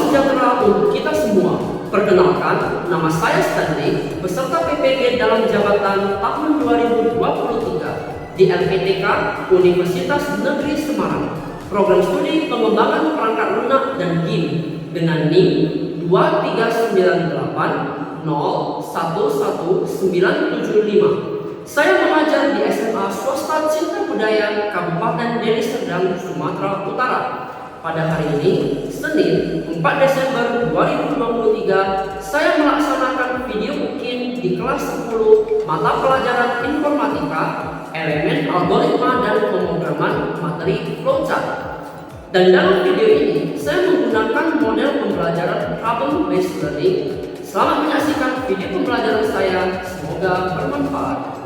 sejahtera untuk kita semua. Perkenalkan, nama saya Stanley, peserta PPG dalam jabatan tahun 2023 di LPTK Universitas Negeri Semarang. Program studi pengembangan perangkat lunak dan GIM dengan NIM 23980110975. Saya mengajar di SMA Swasta Cinta Budaya Kabupaten Deli Serdang, Sumatera Utara. Pada hari ini, Senin 4 Desember 2023, saya melaksanakan video UKIN di kelas 10 mata pelajaran informatika, elemen algoritma dan pemrograman materi flowchart. Dan dalam video ini, saya menggunakan model pembelajaran problem-based learning. Selamat menyaksikan video pembelajaran saya, semoga bermanfaat.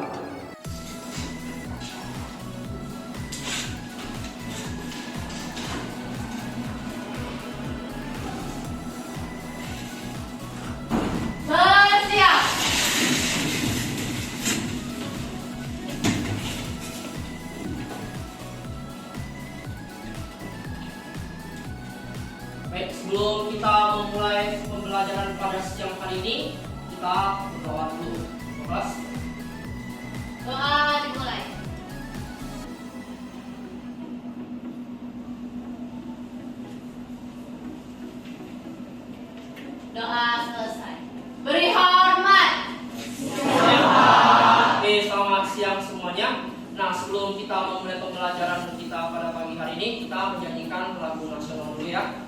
Baik, sebelum kita memulai pembelajaran pada siang hari ini, kita berdoa dulu. Kelas. Doa dimulai. Doa selesai. Beri hormat. Oke, selamat siang semuanya. Nah, sebelum kita memulai pembelajaran kita pada pagi hari ini, kita menyanyikan lagu nasional dulu ya.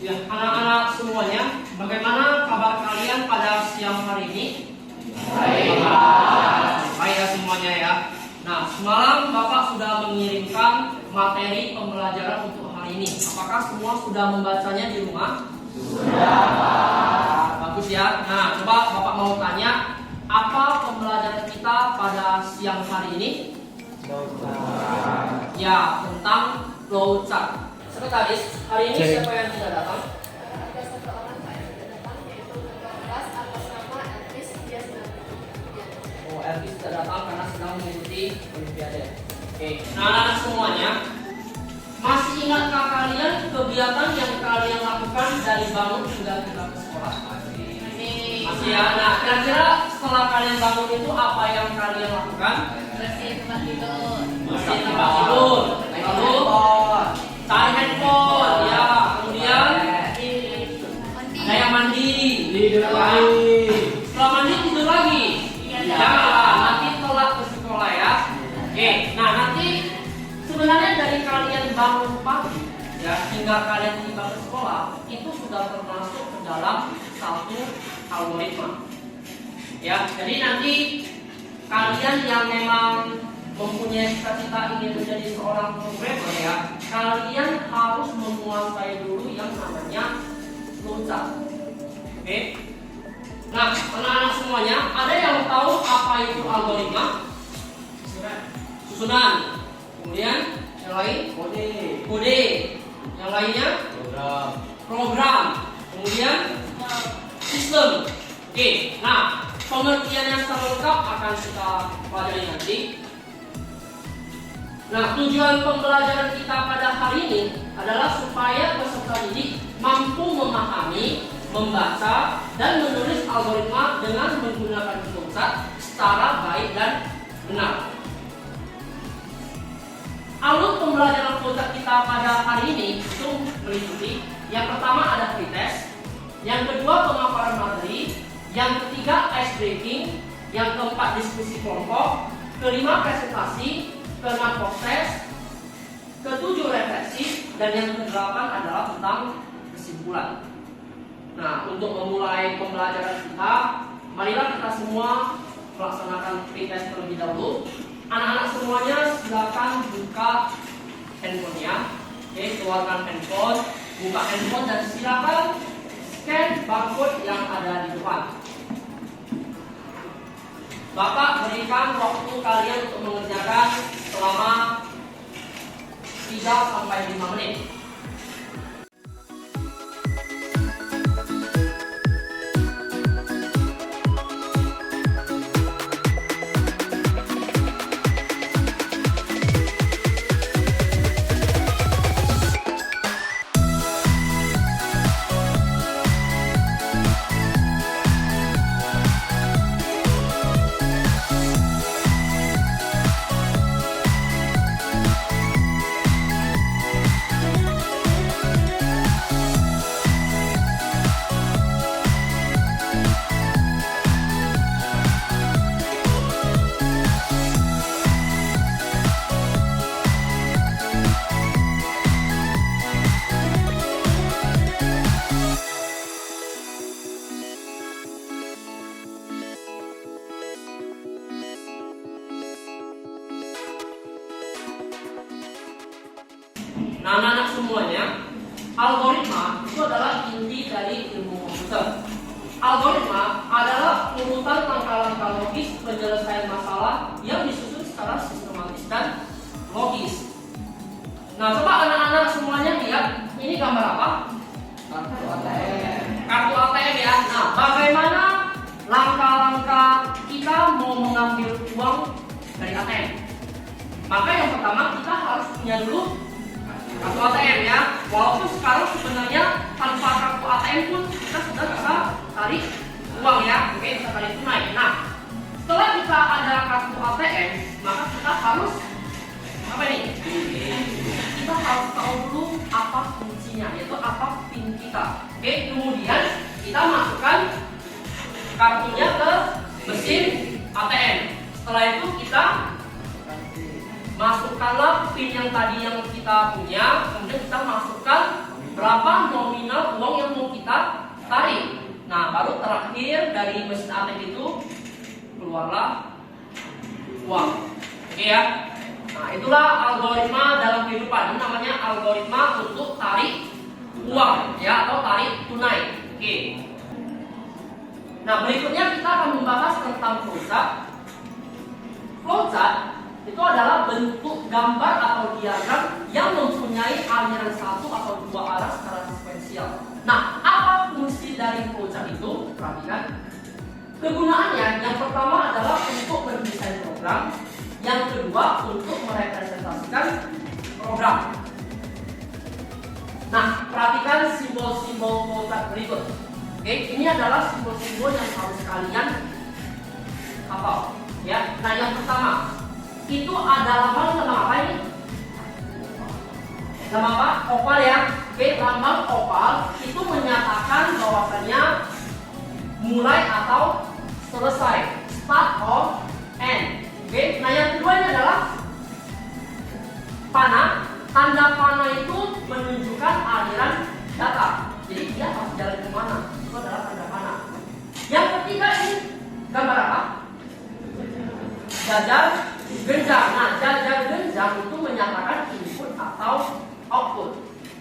Ya, anak-anak semuanya, bagaimana kabar kalian pada siang hari ini? Baik. Baik ya semuanya ya. Nah, semalam Bapak sudah mengirimkan materi pembelajaran untuk hari ini. Apakah semua sudah membacanya di rumah? Sudah. Bagus ya. Nah, coba Bapak mau tanya, apa pembelajaran kita pada siang hari ini? Ya, tentang flowchart. Sekretaris, hari ini siapa yang tidak datang? Ada satu orang Pak yang tidak datang, yaitu ketua kelas atas nama Elvis. Dia sedang berujian. Oh, Elvis tidak datang karena sedang mengikuti Olimpiade. Oke, nah anak-anak semuanya, masih ingatkah kalian kegiatan yang kalian lakukan dari bangun hingga kita ke sekolah? Masih ya. Nah, kira-kira setelah kalian bangun itu apa yang kalian lakukan? Bersihin tempat tidur. Bersihin tempat tidur. Lalu Cari handphone, ya. Kemudian ada yang mandi. Tidur lagi. Setelah mandi tidur lagi. Janganlah, nanti telat ke sekolah ya. Oke, nah nanti sebenarnya dari kalian bangun pagi ya hingga kalian tiba ke sekolah itu sudah termasuk ke dalam satu algoritma. Ya, jadi nanti kalian yang memang mempunyai cita-cita ingin menjadi seorang programmer ya, kalian harus menguasai dulu yang namanya flowchart. Oke. Nah, anak-anak semuanya, ada yang tahu apa itu algoritma? Susunan. Kemudian yang lain kode. Yang lainnya program. Kemudian sistem. Oke. Nah, pengertiannya secara lengkap akan kita pelajari nanti. Nah, tujuan pembelajaran kita pada hari ini adalah supaya peserta didik mampu memahami, membaca, dan menulis algoritma dengan menggunakan flowchart secara baik dan benar. Alur pembelajaran flowchart kita pada hari ini itu meliputi yang pertama ada pretest, yang kedua pemaparan materi, yang ketiga ice breaking, yang keempat diskusi kelompok, kelima presentasi, keenam proses, ketujuh refleksi, dan yang kedelapan adalah tentang kesimpulan. Nah, untuk memulai pembelajaran kita, marilah kita semua melaksanakan pretest terlebih dahulu. Anak-anak semuanya silakan buka handphonenya. Oke, keluarkan handphone, buka handphone dan silakan scan barcode yang ada di depan. Bapak berikan waktu kalian untuk mengerjakan selama 3 sampai 5 menit. Nah, anak-anak semuanya, algoritma itu adalah inti dari ilmu komputer. Algoritma adalah urutan langkah-langkah logis penyelesaian masalah yang disusun secara sistematis dan logis. Nah, coba anak-anak semuanya lihat, ini gambar apa? Kartu ATM. Kartu ATM ya. Nah, bagaimana langkah-langkah kita mau mengambil uang dari ATM? Maka yang pertama kita harus punya dulu kartu ATM ya. Walaupun sekarang sebenarnya tanpa kartu ATM pun kita sudah bisa tarik uang ya. Oke, bisa tarik tunai. Nah, setelah kita ada kartu ATM, maka kita harus apa nih? Kita harus tahu dulu apa kuncinya, yaitu apa PIN kita. Oke, kemudian kita masukkan kartunya ke mesin ATM. Setelah itu kita masukkanlah PIN yang tadi yang kita punya, kemudian kita masukkan berapa nominal uang yang mau kita tarik. Nah, baru terakhir dari mesin ATM itu keluarlah uang. Oke ya. Nah, itulah algoritma dalam kehidupan. Ini namanya algoritma untuk tarik uang ya, atau tarik tunai. Oke. Nah, berikutnya kita akan membahas tentang flowchart. Flowchart itu adalah bentuk gambar atau diagram yang mempunyai aliran satu atau dua arah secara sekuensial. Nah, apa fungsi dari flowchart itu? Perhatikan. Kegunaannya yang pertama adalah untuk mendesain program, yang kedua untuk merepresentasikan program. Nah, perhatikan simbol-simbol flowchart berikut. Oke, ini adalah simbol-simbol yang harus kalian hafal. Ya, nah yang pertama itu ada lambang tentang apa ini? Lambang apa? Oval ya. Oke, lambang oval itu menyatakan bahwasannya mulai atau selesai. Start of end. Oke, nah yang kedua ini adalah panah. Tanda panah itu menunjukkan aliran data. Jadi dia harus jalan kemana? Itu adalah tanda panah. Yang ketiga ini gambar apa? Jajar genjang. Nah, jajar genjang itu menyatakan input atau output.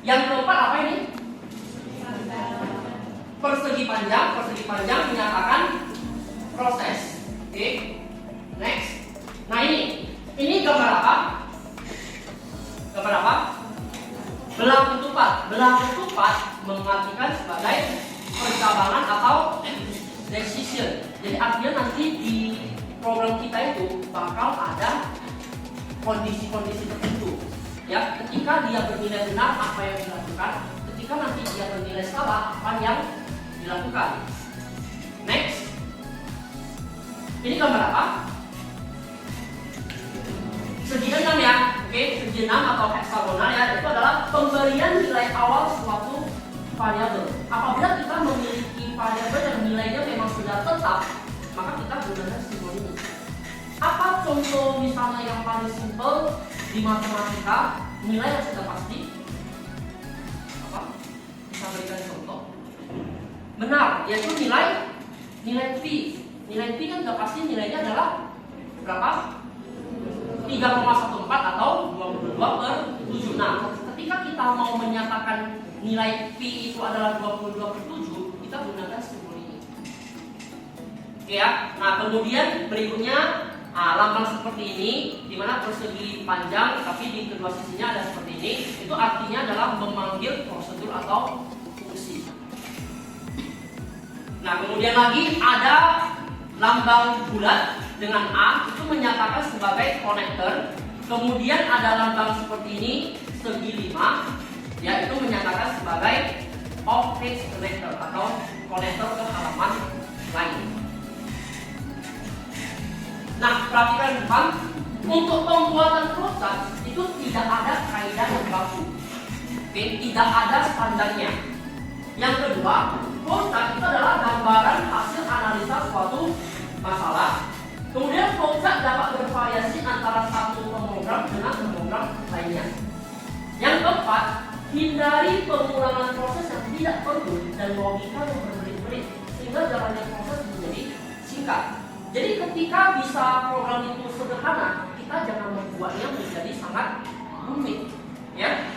Yang keempat apa ini? Persegi panjang. Persegi panjang menyatakan proses. Oke, next. Nah ini gambar apa? Gambar apa? Belang ketupat. Belang ketupat mengartikan sebagai percabangan atau decision. Jadi artinya nanti di program kita itu bakal ada kondisi-kondisi tertentu. Ya, ketika dia bernilai benar apa yang dilakukan, ketika nanti dia bernilai salah apa yang dilakukan. Next. Ini gambar apa? Segi 6 ya. Oke, segi 6 atau heksagonal ya, itu adalah pemberian nilai awal suatu variabel. Apabila kita memiliki variabel yang nilainya memang sudah tetap, maka kita gunakan simbol ini. Apa contoh misalnya yang paling simpel di matematika, nilai yang sudah pasti? Apa? Bisa berikan contoh? Benar, yaitu nilai P. Nilai P kan sudah pasti nilainya adalah berapa? 3,14 atau 22/7. Nah, ketika kita mau menyatakan nilai P itu adalah 22/7, kita gunakan simbol ini. Oke ya. Nah, kemudian berikutnya lambang seperti ini, di mana persegi panjang tapi di kedua sisinya ada seperti ini. Itu artinya adalah memanggil prosedur atau fungsi. Nah, kemudian lagi ada lambang bulat dengan A, itu menyatakan sebagai konektor. Kemudian ada lambang seperti ini, segi 5, ya, itu menyatakan sebagai off-page connector atau konektor ke halaman lain. Nah, perhatikan teman, untuk pembuatan flowchart itu tidak ada kaidah yang baku. Oke, tidak ada standarnya. Yang kedua, flowchart itu adalah gambaran hasil analisa suatu masalah. Kemudian flowchart dapat bervariasi antara satu pemrogram dengan pemrogram lainnya. Yang keempat, hindari pengulangan proses yang tidak perlu dan logika yang berbelit-belit sehingga jalannya proses menjadi singkat. Jadi ketika bisa program itu sederhana, kita jangan membuatnya menjadi sangat rumit, ya.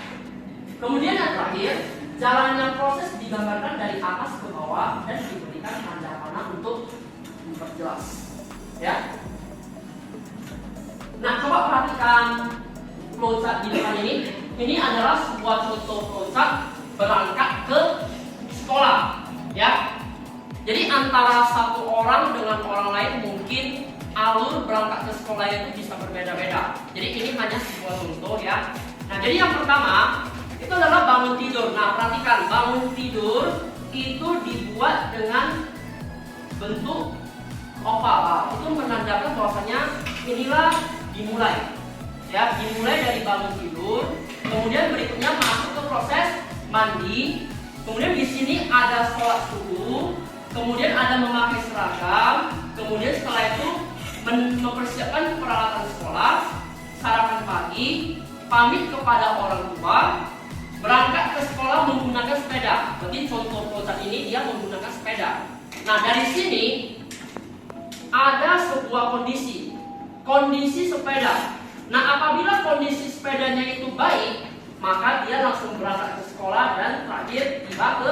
Kemudian yang terakhir, jalannya proses digambarkan dari atas ke bawah dan diberikan tanda panah untuk memperjelas, ya. Nah, coba perhatikan flowchart di depan ini. Ini adalah sebuah contoh flowchart berangkat ke sekolah, ya. Jadi antara satu orang dengan orang lain mungkin alur berangkat ke sekolah itu bisa berbeda-beda. Jadi ini hanya sebuah contoh ya. Nah, jadi yang pertama itu adalah bangun tidur. Nah, perhatikan, bangun tidur itu dibuat dengan bentuk oval. Itu menandakan bahwasanya inilah dimulai. Ya, dimulai dari bangun tidur. Kemudian berikutnya masuk ke proses mandi. Kemudian di sini ada sholat subuh. Kemudian ada memakai seragam, kemudian setelah itu mempersiapkan peralatan sekolah, sarapan pagi, pamit kepada orang tua, berangkat ke sekolah menggunakan sepeda. Berarti contoh flowchart ini dia menggunakan sepeda. Nah, dari sini ada sebuah kondisi sepeda. Nah, apabila kondisi sepedanya itu baik, maka dia langsung berangkat ke sekolah dan terakhir tiba ke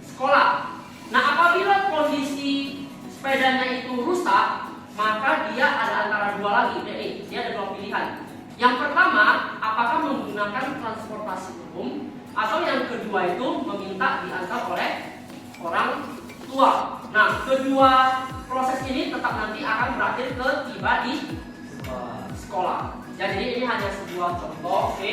sekolah. Nah, apabila kondisi sepedanya itu rusak, maka dia ada antara dua lagi. Dia ada dua pilihan. Yang pertama, apakah menggunakan transportasi umum, atau yang kedua itu meminta diantar oleh orang tua. Nah, kedua proses ini tetap nanti akan berakhir ke tiba di sekolah. Jadi ini hanya sebuah contoh, oke?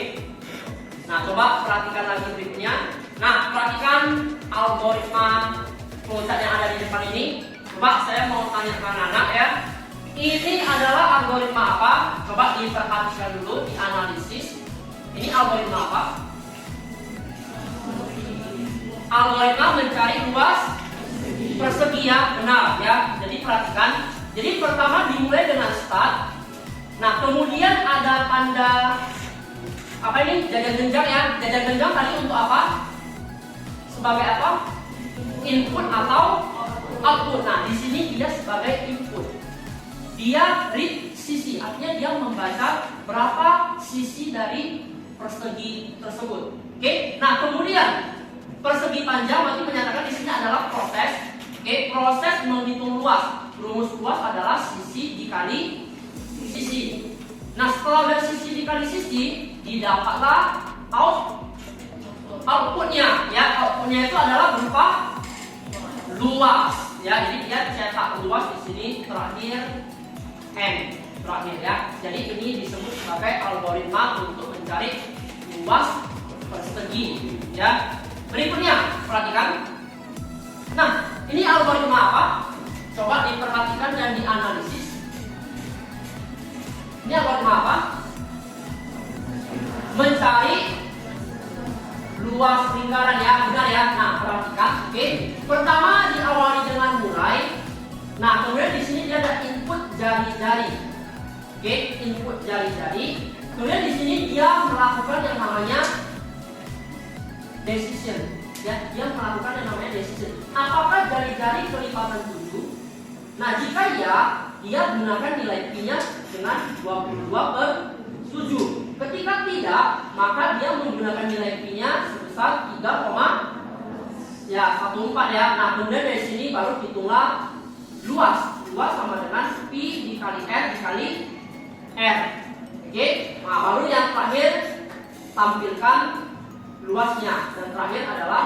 Nah, coba perhatikan lagi berikutnya. Nah, perhatikan algoritma flowchart yang ada di depan ini. Coba saya mau tanya ke anak-anak ya. Ini adalah algoritma apa? Coba diperhatikan dulu, dianalisis. Ini algoritma apa? algoritma mencari luas persegi ya, benar ya. Jadi perhatikan. Jadi pertama dimulai dengan start. Nah, kemudian ada tanda apa ini? Jajar genjang ya. Jajar genjang tadi untuk apa? Sebagai apa? Input atau output. Nah, di sini dia sebagai input. Dia read sisi, artinya dia membaca berapa sisi dari persegi tersebut. Oke. Nah, kemudian persegi panjang berarti menyatakan di sini adalah proses. Oke, proses menghitung luas. Rumus luas adalah sisi dikali sisi. Nah, setelah dari sisi dikali sisi, didapatlah outputnya. Ya, outputnya itu adalah berupa luas. Ya, jadi dia cetak luas di sini terakhir n terakhir ya. Jadi ini disebut sebagai algoritma untuk mencari luas persegi. Ya. Berikutnya, perhatikan. Nah, ini algoritma apa? Coba diperhatikan dan dianalisis. Ini algoritma apa? Mencari luas lingkaran ya, benar ya. Nah, perhatikan. Oke. Pertama diawali dengan mulai. Nah, kemudian di sini dia ada input jari-jari. Oke, input jari-jari. Kemudian di sini dia melakukan yang namanya decision. Ya, dia melakukan yang namanya decision. Apakah jari-jari kelipatan 7? Nah, jika ya, dia gunakan nilai P-nya dengan 22/7. Ketika tidak, maka dia menggunakan nilai P-nya sebesar 3,14 ya. Nah, kemudian dari sini baru hitunglah luas. Luas sama dengan P dikali R dikali R. Oke. Nah, baru yang terakhir tampilkan luasnya, dan terakhir adalah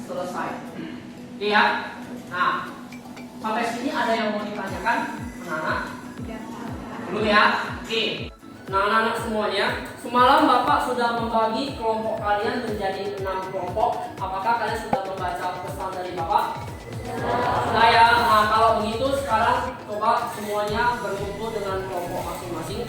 selesai. Oke ya. Nah, sampai sini ada yang mau ditanyakan, anak-anak? Belum ya? Oke. Nah, anak-anak semuanya, semalam Bapak sudah membagi kelompok kalian menjadi 6 kelompok. Apakah kalian sudah membaca pesan dari Bapak? Sudah ya. Nah, kalau begitu sekarang coba semuanya berkumpul dengan kelompok masing-masing.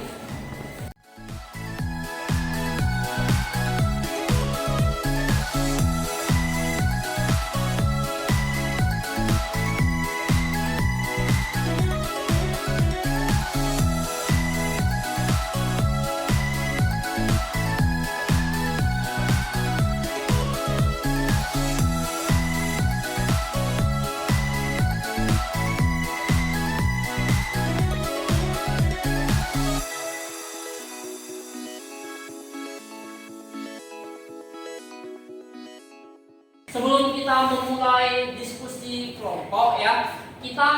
Sebelum kita memulai diskusi kelompok ya, kita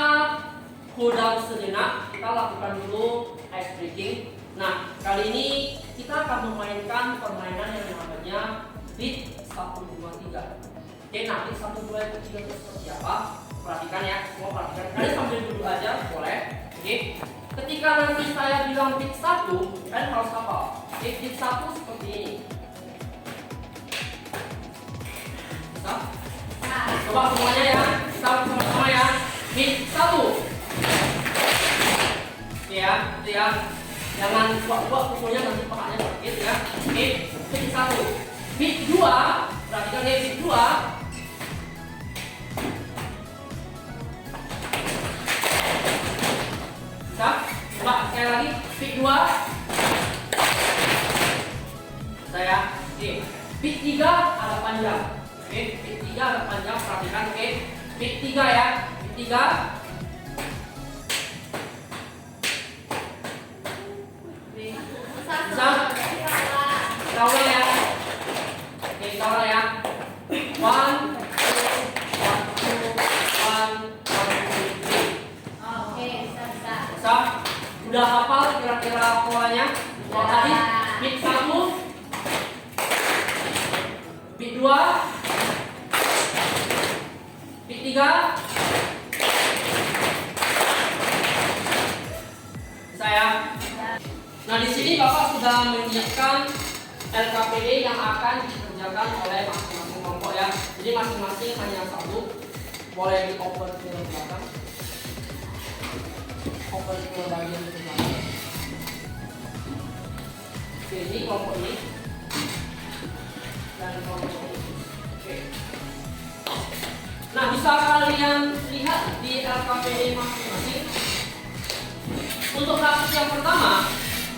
cool down sejenak, kita lakukan dulu ice breaking. Nah, kali ini kita akan memainkan permainan yang namanya bit 1, 2, 3. Oke, nah bit 1, 2, 3 itu seperti apa? Perhatikan ya, semua perhatikan. Kalian sambil duduk aja, boleh. Oke. Ketika nanti saya bilang bit 1, kalian harus hafal. Oke, bit 1 seperti ini. Coba semuanya ya, kita sama-sama ya. Bit 1. Oke ya, itu ya. Jangan buat-buat pukulnya nanti pakainya sakit ya. Oke, bit 1. Bit 2, perhatikan ya, bit 2. Bisa? Coba sekali lagi, bit 2. Saya. Oke, bit 3 agak panjang. Oke, bit 3 agak panjang, perhatikan. Oke, bit 3 ya, bit 3. Bisa? Kita ulang ya. Oke, kita ulang ya. 1, 2, 1, 2, 1, 2, 3. Oke, bisa. Bisa? Udah hafal kira-kira polanya? Kalau tadi bit 1, bit 2, bit 3. Bisa ya? Nah, di sini Bapak sudah menyiapkan LKPD yang akan dikerjakan oleh masing-masing kelompok ya. Jadi masing-masing hanya satu. Boleh di open ke belakang. Open ke bagian ke belakang. Oke, ini kelompok ini dan kelompok ini. Oke. bisa kalian lihat di LKPD masing-masing. Untuk kasus yang pertama,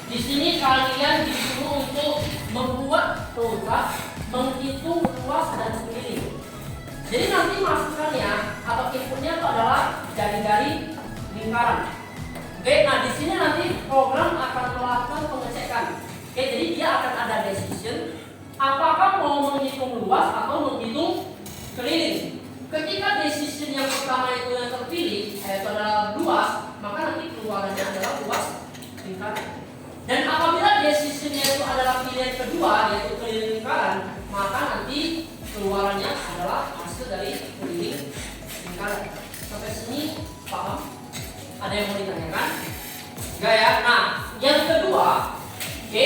di sini kalian disuruh untuk membuat program menghitung luas dan sendiri. Jadi nanti masukannya atau inputnya itu adalah jari-jari lingkaran. Oke, nah di sini nanti program akan melakukan pengecekan. Oke, jadi dia akan ada decision apakah mau menghitung luas atau menghitung keliling. Ketika decision yang pertama itu yang terpilih yaitu adalah luas, maka nanti keluarannya adalah luas lingkaran. Dan apabila decisionnya itu adalah pilihan kedua yaitu keliling lingkaran, maka nanti keluarannya adalah hasil dari keliling lingkaran. Sampai sini paham? Ada yang mau ditanyakan? Enggak ya? Nah, yang kedua, oke,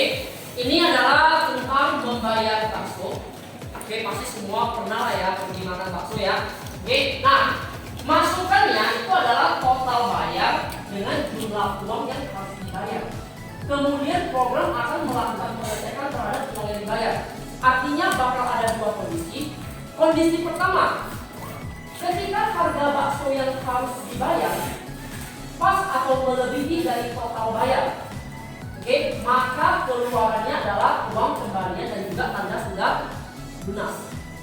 ini adalah tentang membayar bakso. Oke, pasti semua pernah lah ya pergi makan bakso ya. Oke, nah masukannya itu adalah total bayar dengan jumlah uang yang harus dibayar. Kemudian program akan melakukan pengecekan terhadap uang yang dibayar. Artinya bakal ada dua kondisi. Kondisi pertama, ketika harga bakso yang harus dibayar pas atau melebihi dari total bayar, oke, maka keluarannya adalah uang kembalian dan juga tanda sudah lunas.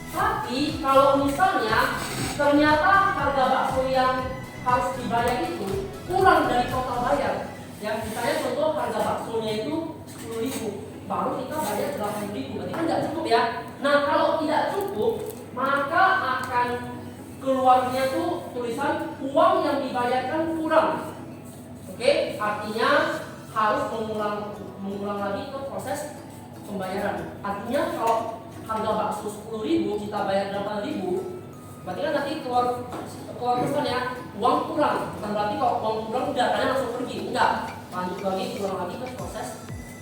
Tapi kalau misalnya ternyata harga bakso yang harus dibayar itu kurang dari total bayar, ya misalnya contoh harga baksonya itu 10.000, baru kita bayar 8.000, berarti kan nggak cukup ya. Nah kalau tidak cukup, maka akan keluarnya tuh tulisan uang yang dibayarkan kurang. Oke, artinya harus mengulang lagi ke proses pembayaran. Artinya kalau harga bakso 10.000 kita bayar 8.000, berarti kan nanti keluar pesan ya uang kurang. Bukan berarti kalau uang kurang datanya langsung pergi, enggak. Lanjut lagi ulang lagi ke proses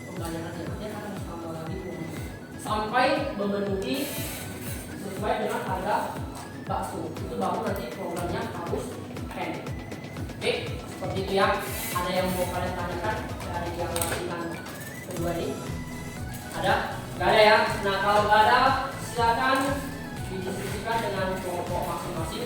pembayarannya. Nanti akan tambah lagi sampai memenuhi sesuai dengan harga bakso. Itu baru nanti programnya harus end. Oke, seperti itu ya. Ada yang mau kalian tanyakan dari yang latihan kedua ini? Ada? Gak ada ya? Nah kalau gak ada, silakan didiskusikan dengan kelompok masing-masing.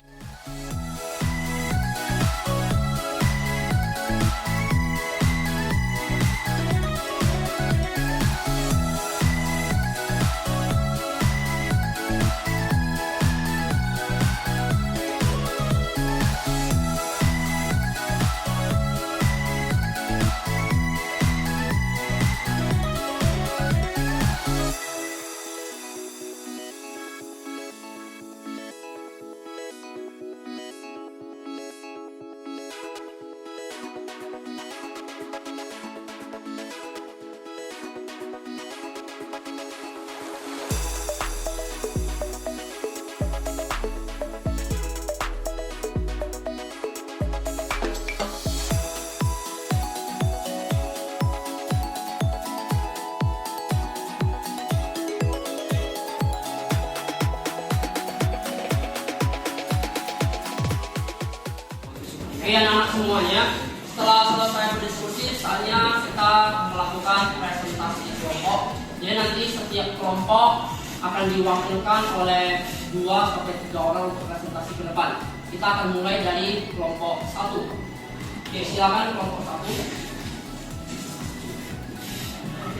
Oke anak-anak semuanya, setelah selesai berdiskusi, saatnya kita melakukan presentasi kelompok. Jadi nanti setiap kelompok akan diwakilkan oleh 2-3 orang untuk presentasi ke depan. Kita akan mulai dari kelompok 1. Oke, silakan kelompok 1.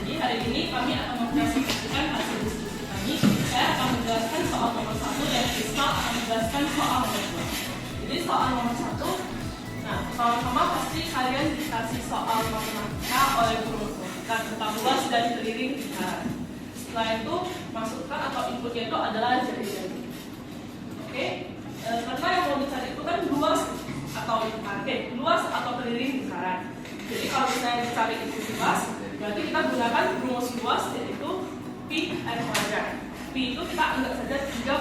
Jadi hari ini kami akan mempresentasikan hasil diskusi kami. Saya akan menjelaskan soal nomor 1 dan Kristal akan menjelaskan soal nomor 2. Jadi soal nomor 1, nah pertama-tama pasti kalian dikasih soal matematika oleh guru matematika tentang luas dan keliling lingkaran. Setelah itu masukkan atau inputnya itu adalah jari-jari. Oke, karena yang mau dicari itu kan luas atau lingkaran, luas atau keliling lingkaran. Jadi kalau misalnya dicari itu luas, berarti kita gunakan rumus luas yaitu pi r kuadrat. Pi itu kita anggap saja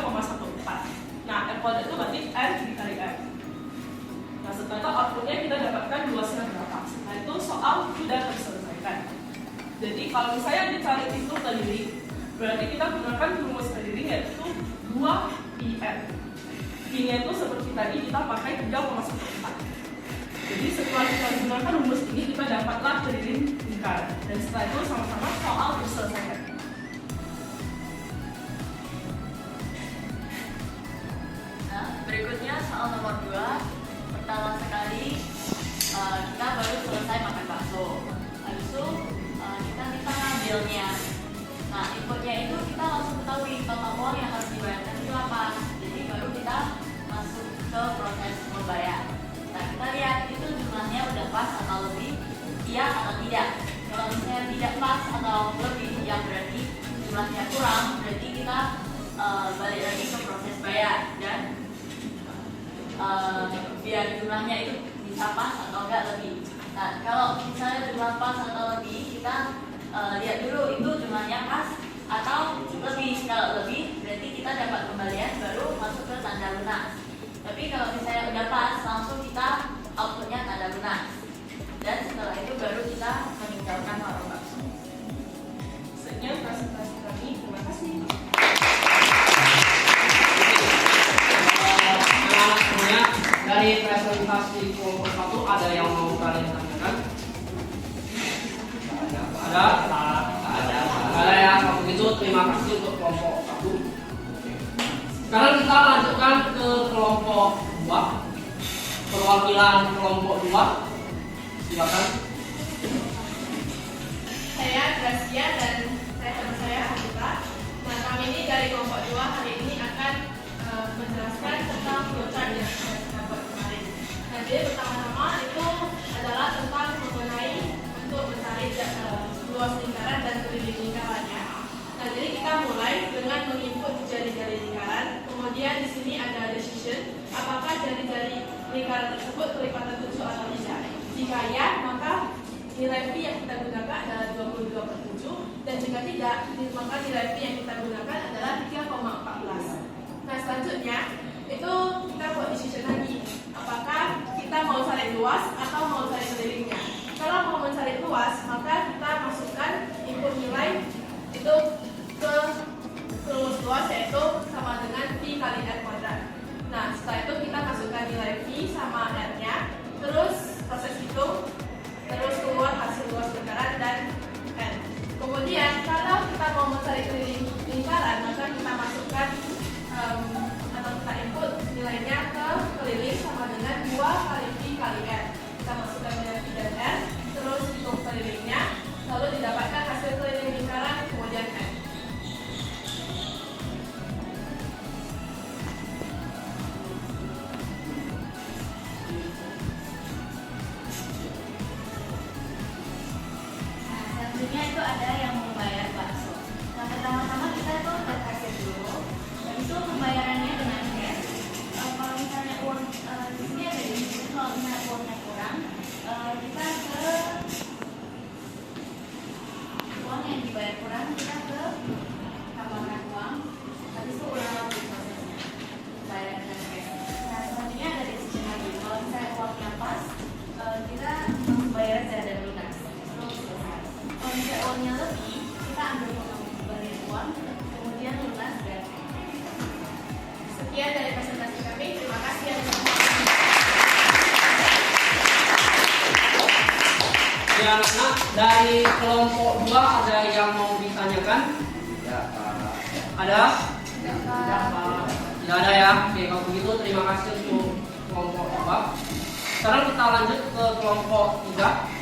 3,14. Nah, r kuadrat itu berarti r dikali r. Nah, setelah itu outputnya kita dapatkan luasnya berapa. Setelah itu soal sudah terselesaikan. Jadi kalau misalnya dicari itu keliling, berarti kita gunakan rumus keliling yaitu 2πr. Pi-nya itu seperti tadi kita pakai 3,14. Jadi setelah kita gunakan rumus ini, kita dapatlah keliling lingkaran. Dan setelah itu sama-sama soal terselesaikan. Nah, berikutnya iya atau tidak. Kalau misalnya tidak pas atau lebih, yang berarti jumlahnya kurang, berarti kita balik lagi ke proses bayar dan biar jumlahnya itu bisa pas atau enggak lebih. Nah, kalau misalnya jumlah pas atau lebih, kita lihat dulu itu jumlahnya pas atau lebih. Kalau lebih, berarti kita dapat kembalian baru masuk ke tanda lunas. Tapi kalau misalnya udah pas, langsung kita outputnya tanda lunas. Dan setelah itu baru kita meninggalkan warung bakso. Sekian presentasi kami. Terima kasih. Anak-anak semuanya, dari presentasi kelompok 1 ada yang mau kalian tanyakan? Ada? Ada ya. Kalau begitu terima kasih untuk kelompok 1. Sekarang kita lanjutkan ke kelompok 2. Perwakilan kelompok 2. Silakan. Saya Gracia dan teman saya Anita. Nah, kami ini dari kelompok 2 hari ini akan menjelaskan tentang flowchart yang saya buat kemarin. Nah, jadi pertama-tama itu adalah tentang mengenai untuk mencari luas lingkaran dan keliling lingkarannya. Nah, jadi kita mulai dengan menginput jari-jari lingkaran. Kemudian di sini ada decision, apakah jari-jari lingkaran tersebut kelipatan 7 atau tidak. Jika ya, maka nilai V yang kita gunakan adalah 22/7, dan jika tidak, maka nilai V yang kita gunakan adalah 3,14. Nah, selanjutnya itu kita buat decision lagi, apakah kita mau cari luas atau mau cari kelilingnya. Kalau mau mencari luas, maka kita masukkan input nilai itu ke rumus luas, yaitu sama dengan V kali R kuadrat. Nah, setelah itu kita masukkan nilai V sama R-nya, terus proses hitung, terus keluar hasil luas lingkaran dan N. Kemudian kalau kita mau mencari keliling lingkaran, maka kita masukkan atau kita input nilainya ke keliling sama dengan 2 kali V kali R. Kita masukkan nilai V dan R, terus hitung kelilingnya, lalu didapatkan hasil keliling lingkaran, kemudian N. Selanjutnya itu ada yang membayar bakso. Nah, pertama-tama kita itu kasih dulu. Habis itu pembayarannya dengan cash. Kalau misalnya uang di sini ada di sini, kalau misalnya uangnya kurang, kita ke uang yang dibayar kurang, kita ke tambahkan uang. Habis itu ulang lagi prosesnya. Bayar dengan cash. Nah, selanjutnya ada decision lagi. Kalau misalnya uangnya pas, kita bayar secara lunas. Kalau misalnya uangnya lebih, kita ambil kembali uang, kemudian lunas dan Sekian dari presentasi kami. Terima kasih atas Ya, anak-anak, dari kelompok 2 ada yang mau ditanyakan? Ada? Tidak ada ya. Oke, kalau begitu terima kasih untuk kelompok 2. Sekarang kita lanjut ke kelompok 3.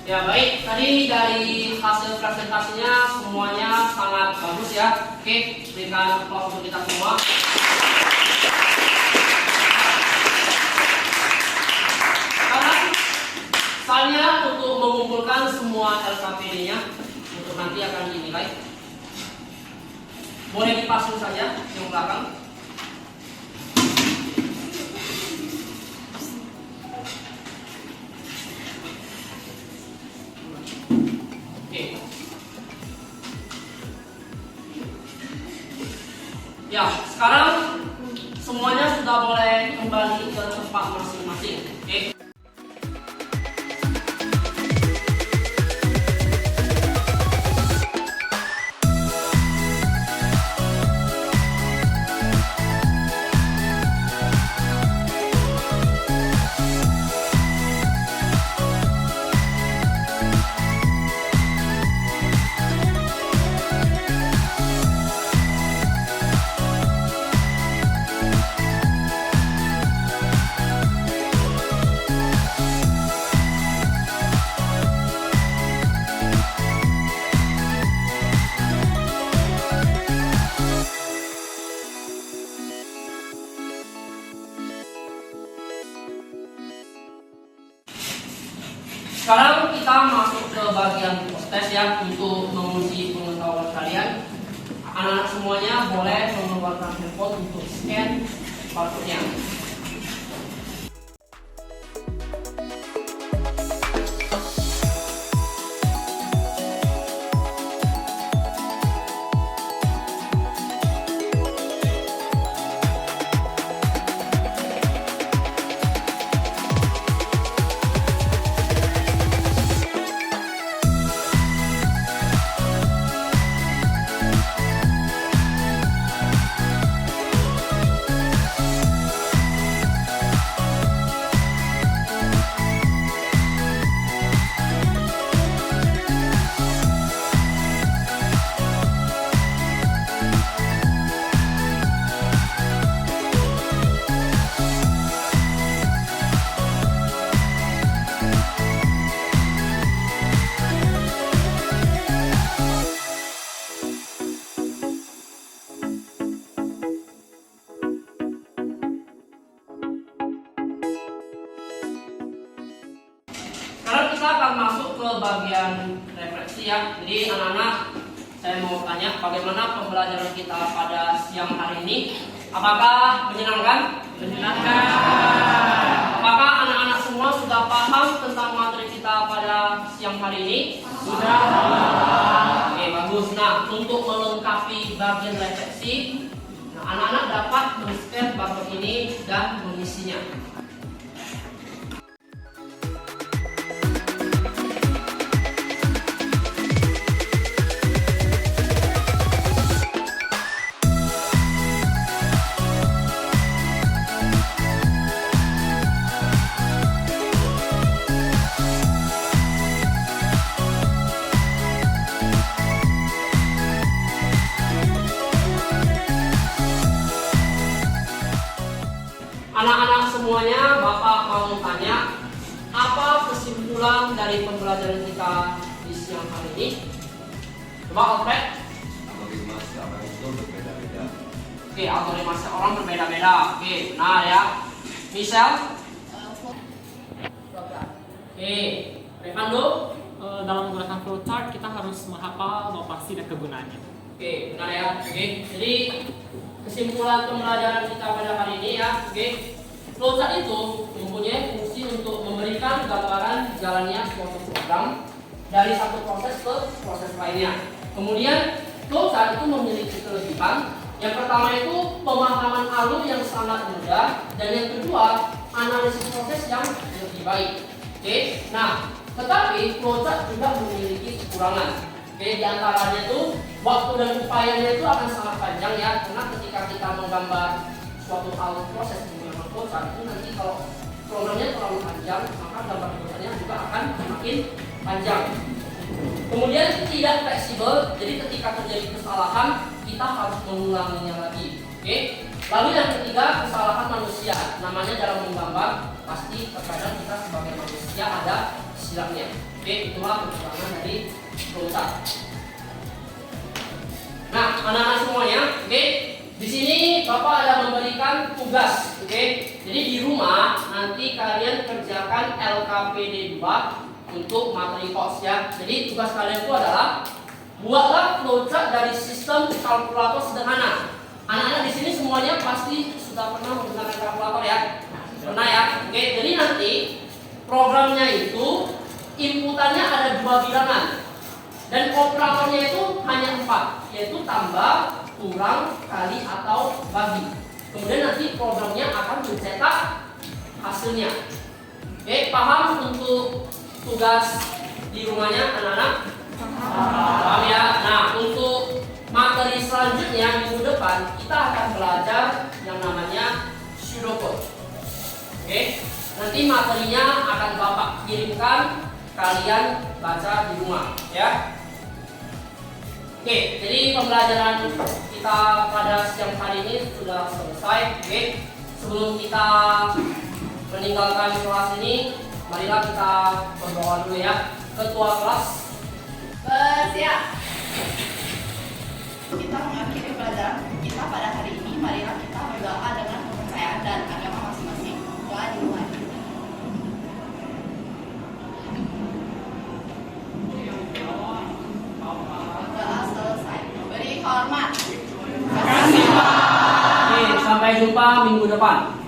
Ya baik, tadi dari hasil presentasinya semuanya sangat bagus ya. Oke, berikan aplaus untuk kita semua. Sekarang saya untuk mengumpulkan semua LKPD-nya untuk nanti akan dinilai. Boleh dipasang saja yang belakang. Oke. Ya, sekarang semuanya sudah boleh kembali ke tempat masing-masing. Oke. Sekarang kita masuk ke bagian tes ya untuk menguji pengetahuan kalian. Anak-anak semuanya boleh mengeluarkan handphone untuk scan barcode-nya. Sekarang kita akan masuk ke bagian refleksi ya. Jadi anak-anak, saya mau tanya bagaimana pembelajaran kita pada siang hari ini? Apakah menyenangkan? Menyenangkan. Apakah anak-anak semua sudah paham tentang materi kita pada siang hari ini? Sudah. Oke, bagus. Nah, untuk melengkapi bagian refleksi, anak-anak dapat men-scan barcode ini dan mengisinya. Anak-anak semuanya, Bapak mau tanya, apa kesimpulan dari pembelajaran kita di siang hari ini? Coba Alfred. Algoritma orang itu berbeda-beda. Oke, algoritma orang berbeda-beda. Oke, benar ya. Michelle. Oke, Revando. Dalam menggunakan flowchart kita harus menghafal notasi dan kegunaannya. Oke, benar ya. Oke, jadi kesimpulan pembelajaran kita pada hari ini ya. Oke, flowchart itu mempunyai fungsi untuk memberikan gambaran jalannya suatu program dari satu proses ke proses lainnya. Kemudian flowchart itu memiliki kelebihan. Yang pertama itu pemahaman alur yang sangat mudah, dan yang kedua analisis proses yang lebih baik. Oke, nah tetapi flowchart juga memiliki kekurangan. Oke, diantaranya itu waktu dan upayanya itu akan sangat panjang ya, karena ketika kita menggambar suatu alur proses menggunakan flowchart itu nanti kalau programnya terlalu panjang, maka gambar flowchartnya juga akan semakin panjang. Kemudian tidak fleksibel, jadi ketika terjadi kesalahan kita harus mengulanginya lagi. Oke. Lalu yang ketiga, kesalahan manusia. Namanya dalam menggambar pasti terkadang kita sebagai manusia ada silapnya. Oke, itulah keterangan dari flowchart. Nah, anak-anak semuanya, oke. Di sini Bapak ada memberikan tugas, oke. Jadi di rumah nanti kalian kerjakan LKPD 2 untuk materi kos ya. Jadi tugas kalian itu adalah buatlah flowchart dari sistem kalkulator sederhana. Anak-anak di sini semuanya pasti sudah pernah menggunakan kalkulator ya. Pernah ya? Oke, jadi nanti programnya itu inputannya ada 2 bilangan. Dan operatornya itu hanya 4, yaitu tambah, kurang, kali, atau bagi. Kemudian nanti programnya akan mencetak hasilnya. Oke, paham untuk tugas di rumahnya anak-anak? Paham ya? Nah, untuk materi selanjutnya minggu depan kita akan belajar yang namanya pseudocode. Oke, nanti materinya akan Bapak kirimkan, kalian baca di rumah ya. Oke, jadi pembelajaran kita pada siang hari ini sudah selesai. Oke, sebelum kita meninggalkan kelas ini, marilah kita berdoa dulu ya. Ketua kelas Bersiap. Kita mengakhiri pelajaran kita pada hari ini. Marilah kita berdoa dengan kepercayaan dan agama masing-masing. Doa dimulai. Doa selesai. Beri hormat. Oke, sampai jumpa minggu depan.